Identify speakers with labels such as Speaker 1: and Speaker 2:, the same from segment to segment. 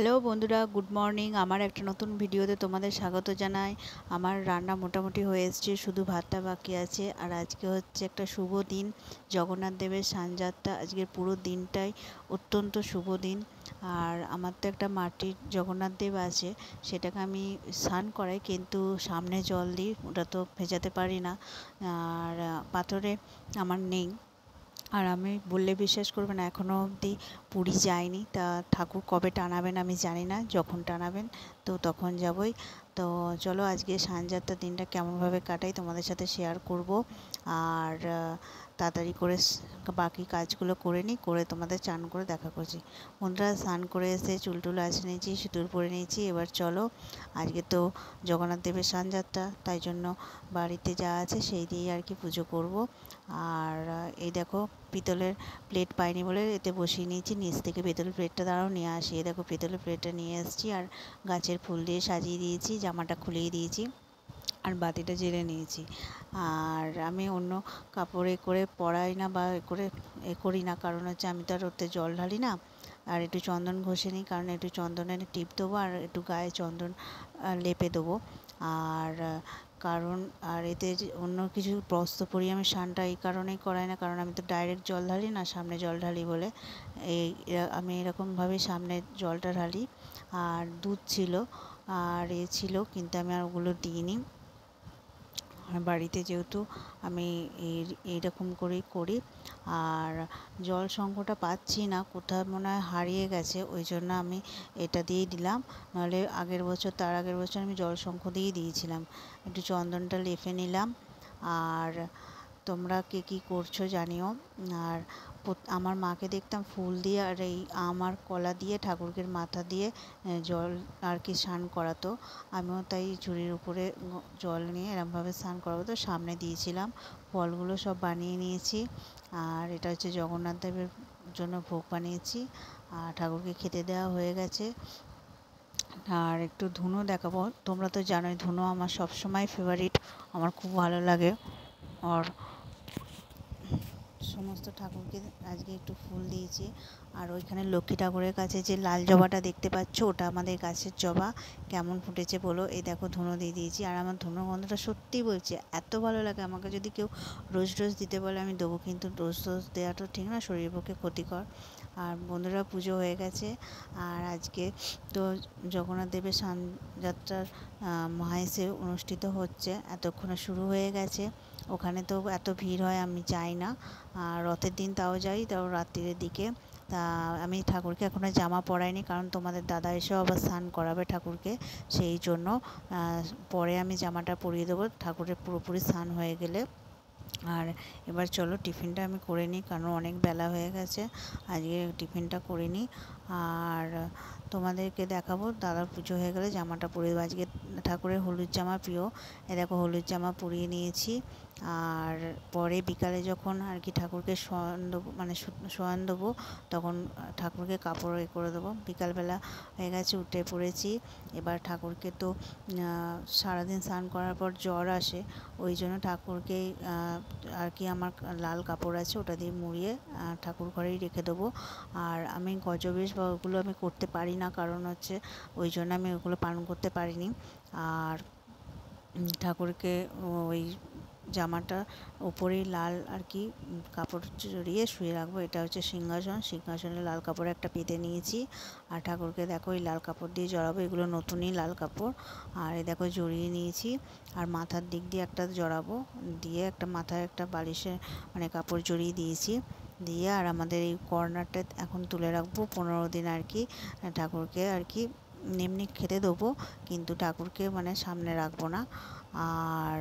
Speaker 1: Hello বন্ধুরা, good morning. আমার একটা নতুন ভিডিওতে তোমাদের স্বাগত জানাই। আমার রান্না মোটামুটি হয়ে এসছে, শুধু ভাতটা বাকি আছে। আর আজকে হচ্ছে একটা শুভ দিন, জগন্নাথ দেবের সাঁঝযাত্রা। আজকের পুরো দিনটাই অত্যন্ত শুভ দিন। আর আমার তো একটা মাটির জগন্নাথ দেব আছে, সেটাকে আমি স্নান করাই, কিন্তু সামনে জল দিই, ওটা তো ভেজাতে পারি না। আর পাথরে আমার নেই। আর আমি বললে বিশ্বাস করবে না, এখনও অবধি পুরী যাইনি। তা ঠাকুর কবে টানাবেন আমি জানি না, যখন টানাবেন তো তখন যাবই। তো চলো আজকে সাঁঝযাত্রার দিনটা কেমনভাবে কাটাই তোমাদের সাথে শেয়ার করব। আর তাড়াতাড়ি করে বাকি কাজগুলো করে নিই, করে তোমাদের চান করে দেখা করছি। বন্ধুরা, স্নান করে এসে চুল টুল আঁচড়ে নিয়েছি, সিঁদুর পরে নিয়েছি। এবার চলো, আজকে তো জগন্নাথ দেবের সাঁঝযাত্রা, তাই জন্য বাড়িতে যা আছে সেই দিয়েই আর কি পুজো করব। আর এই দেখো, পিতলের প্লেট পাইনি বলে এতে বসিয়ে নিয়েছি, নিচ থেকে পিতলের প্লেটটা দ্বারাও নিয়ে আসি। এই দেখো, পিতলের প্লেটটা নিয়ে এসেছি, আর গাছের ফুল দিয়ে সাজিয়ে দিয়েছি, জামাটা খুলিয়ে দিয়েছি, আর বাতিটা জেলে নিয়েছি। আর আমি অন্য কাপড়ে করে পরাই না বা করি না, কারণ হচ্ছে আমি তো আর ওতে জল ঢালি না। আর একটু চন্দন ঘষে নিই, কারণ একটু চন্দনের টিপ দেবো, আর একটু গায়ে চন্দন লেপে দেবো। আর কারণ আর এতে অন্য কিছু বস্ত্র পরি আমি স্নানটা এই কারণেই করাই না, কারণ আমি তো ডাইরেক্ট জল ঢালি না, সামনে জল ঢালি বলে আমি এরকমভাবে সামনে জলটা ঢালি। আর দুধ ছিল আর ছিল, কিন্তু আমি আর ওগুলো দিইনি। বাড়িতে যেহেতু আমি এইরকম করেই করি। আর জল সংকটটা পাচ্ছি না, কোথাও মনে হয় হারিয়ে গেছে, ওই জন্য আমি এটা দিয়েই দিলাম। নাহলে তার আগের বছর আমি জল শঙ্খ দিয়েই দিয়েছিলাম। একটু চন্দনটা লেপে নিলাম। আর তোমরা কে কী করছো জানিও। আর আমার মাকে দেখতাম ফুল দিয়ে আর এই আম আর কলা দিয়ে ঠাকুরকে মাথা দিয়ে জল আর কি স্নান করাতো। আমিও তাই ঝুড়ির উপরে জল নিয়ে এরমভাবে স্নান করাবো, তো সামনে দিয়েছিলাম। ফলগুলো সব বানিয়ে নিয়েছি। আর এটা হচ্ছে জগন্নাথ দেবের জন্য ভোগ বানিয়েছি, আর ঠাকুরকে খেতে দেওয়া হয়ে গেছে। আর একটু ধুনো দেখাবো। তোমরা তো জানোই ধুনো আমার সবসময় ফেভারিট, আমার খুব ভালো লাগে। আর সমস্ত ঠাকুরকে আজকে একটু ফুল দিয়েছি। আর ওইখানে লক্ষ্মী ঠাকুরের কাছে যে লাল জবাটা দেখতে পাচ্ছ, ওটা আমাদের গাছের জবা। কেমন ফুটেছে বলো। এই দেখো, ধুনো দিয়ে দিয়েছি। আর আমার ধুনো গন্ধটা সত্যি বলছি এত ভালো লাগে। আমাকে যদি কেউ রোজ রোজ দিতে বলে আমি দেবো, কিন্তু রোজ রোজ দেওয়াটা ঠিক না, শরীরের পক্ষে ক্ষতিকর। আর বন্ধুরা, পুজো হয়ে গেছে। আর আজকে তো জগন্নাথ দেবের সাঁঝযাত্রার মহায়েশে অনুষ্ঠিত হচ্ছে, এতক্ষণে শুরু হয়ে গেছে। ওখানে তো এত ভিড় হয়, আমি যাই না। আর রথের দিন তাও যাই, তাও রাত্রির দিকে। তা আমি ঠাকুরকে এখনও জামা পরাইনি, কারণ তোমাদের দাদা এসেও আবার স্নান করাবে ঠাকুরকে, সেই জন্য পরে আমি জামাটা পরিয়ে দেবো ঠাকুরের পুরোপুরি স্নান হয়ে গেলে। আর এবার চলো টিফিনটা আমি করে নিই, কারণ অনেক বেলা হয়ে গেছে, আজকে টিফিনটা করে নিই। আর তোমাদেরকে দেখাবো দাদার পুজো হয়ে গেলে জামাটা পরিয়ে দেবো। আজকে ঠাকুরের হলুদ জামা প্রিয়, এ দেখো হলুদ জামা পরিয়ে নিয়েছি। আর পরে বিকালে যখন আর কি ঠাকুরকে শয়ন দেবো, মানে শয়ন দেবো, তখন ঠাকুরকে কাপড় করে দেবো। বিকালবেলা হয়ে গেছে, উঠে পড়েছি। এবার ঠাকুরকে তো সারাদিন স্নান করার পর জ্বর আসে, ওই জন্য ঠাকুরকে আর কি আমার লাল কাপড় আছে, ওটা দিয়ে মুড়িয়ে ঠাকুর ঘরেই রেখে দেবো। আর আমি গজবেশ বা ওগুলো আমি করতে পারি না, কারণ হচ্ছে ওই জন্য আমি ওগুলো পালন করতে পারিনি। আর ঠাকুরকে ওই জামাটা ওপরেই লাল আর কি কাপড় জড়িয়ে শুয়ে রাখবো। এটা হচ্ছে সিংহাসন, সিংহাসনে লাল কাপড় একটা পেতে নিয়েছি। আর ঠাকুরকে দেখো এই লাল কাপড় দিয়ে জড়াবো, এগুলো নতুনই লাল কাপড়। আর এই দেখো জড়িয়ে নিয়েছি। আর মাথার দিক দিয়ে একটা জড়াবো, দিয়ে একটা মাথায় একটা বালিশের মানে কাপড় জড়িয়ে দিয়েছি। দিয়ে আর আমাদের এই কর্নারটা এখন তুলে রাখবো 15 দিন আর কি। ঠাকুরকে আর কি এমনি খেতে দেবো, কিন্তু ঠাকুরকে মানে সামনে রাখবো না। আর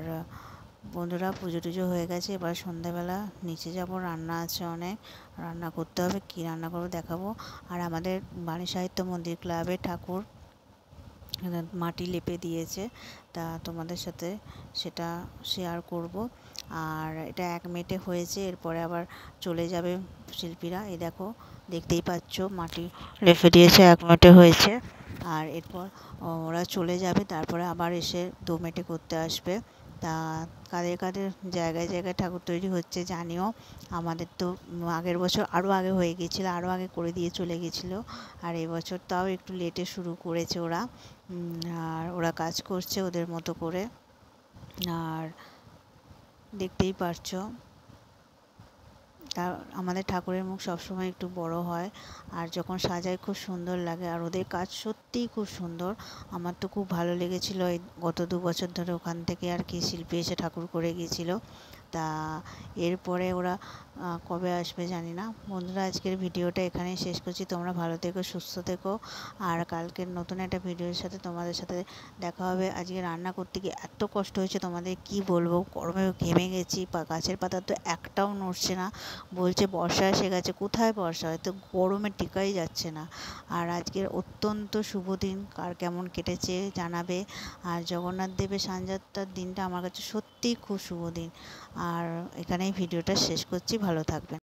Speaker 1: বন্ধুরা, পুজো টুজো হয়ে গেছে, এবার সন্ধ্যাবেলা নিচে যাব, রান্না আছে অনেক, রান্না করতে হবে। কী রান্না করবো দেখাবো। আর আমাদের বাণী সাহিত্য মন্দির ক্লাবে ঠাকুর মাটি লেপে দিয়েছে, তা তোমাদের সাথে সেটা শেয়ার করব। আর এটা 1 মিনিটে হয়েছে, এরপরে আবার চলে যাবে শিল্পীরা। এই দেখো, দেখতেই পাচ্ছ মাটি লেপে দিয়েছে, 1 মিনিটে হয়েছে। আর এরপর ওরা চলে যাবে, তারপরে আবার এসে 2 মিনিটে করতে আসবে। তা কাদের কাদের জায়গায় জায়গায় ঠাকুর তৈরি হচ্ছে জানিও। আমাদের তো আগের বছর আরও আগে হয়ে গিয়েছিলো, আরও আগে করে দিয়ে চলে গেছিলো, আর এবছর তাও একটু লেটে শুরু করেছে ওরা। আর ওরা কাজ করছে ওদের মতো করে, আর দেখতেই পারছো। আমাদের ঠাকুরের মুখ সবসময় একটু বড় হয়, আর যখন সাজায় খুব সুন্দর লাগে, আর ওদের কাজ সত্যিই খুব সুন্দর। আমার তো খুব ভালো লেগেছিলো। এই গত 2 বছর ধরে ওখান থেকে আর কি শিল্পী এসে ঠাকুর করে গিয়েছিলো। তা এরপরে ওরা কবে আসবে জানি না। বন্ধুরা, আজকের ভিডিওটা এখানেই শেষ করছি। তোমরা ভালো থেকো, সুস্থ থেকো, আর কালকের নতুন একটা ভিডিওর সাথে তোমাদের সাথে দেখা হবে। আজকে রান্না করতে গিয়ে এত কষ্ট হয়েছে তোমাদের কি বলবো, গরমে ঘেমে গেছি। গাছের পাতা তো একটাও নড়ছে না, বলছে বর্ষা এসে গেছে। কোথায় বর্ষা, হয়তো গরমে টিকাই যাচ্ছে না। আর আজকের অত্যন্ত শুভ দিন, কার কেমন কেটেছে জানাবে। আর জগন্নাথ দেবের সাঁঝযাত্রার দিনটা আমার কাছে সত্যিই খুব শুভ দিন। আর এখানেই ভিডিওটা শেষ করছি, ভালো থাকবেন।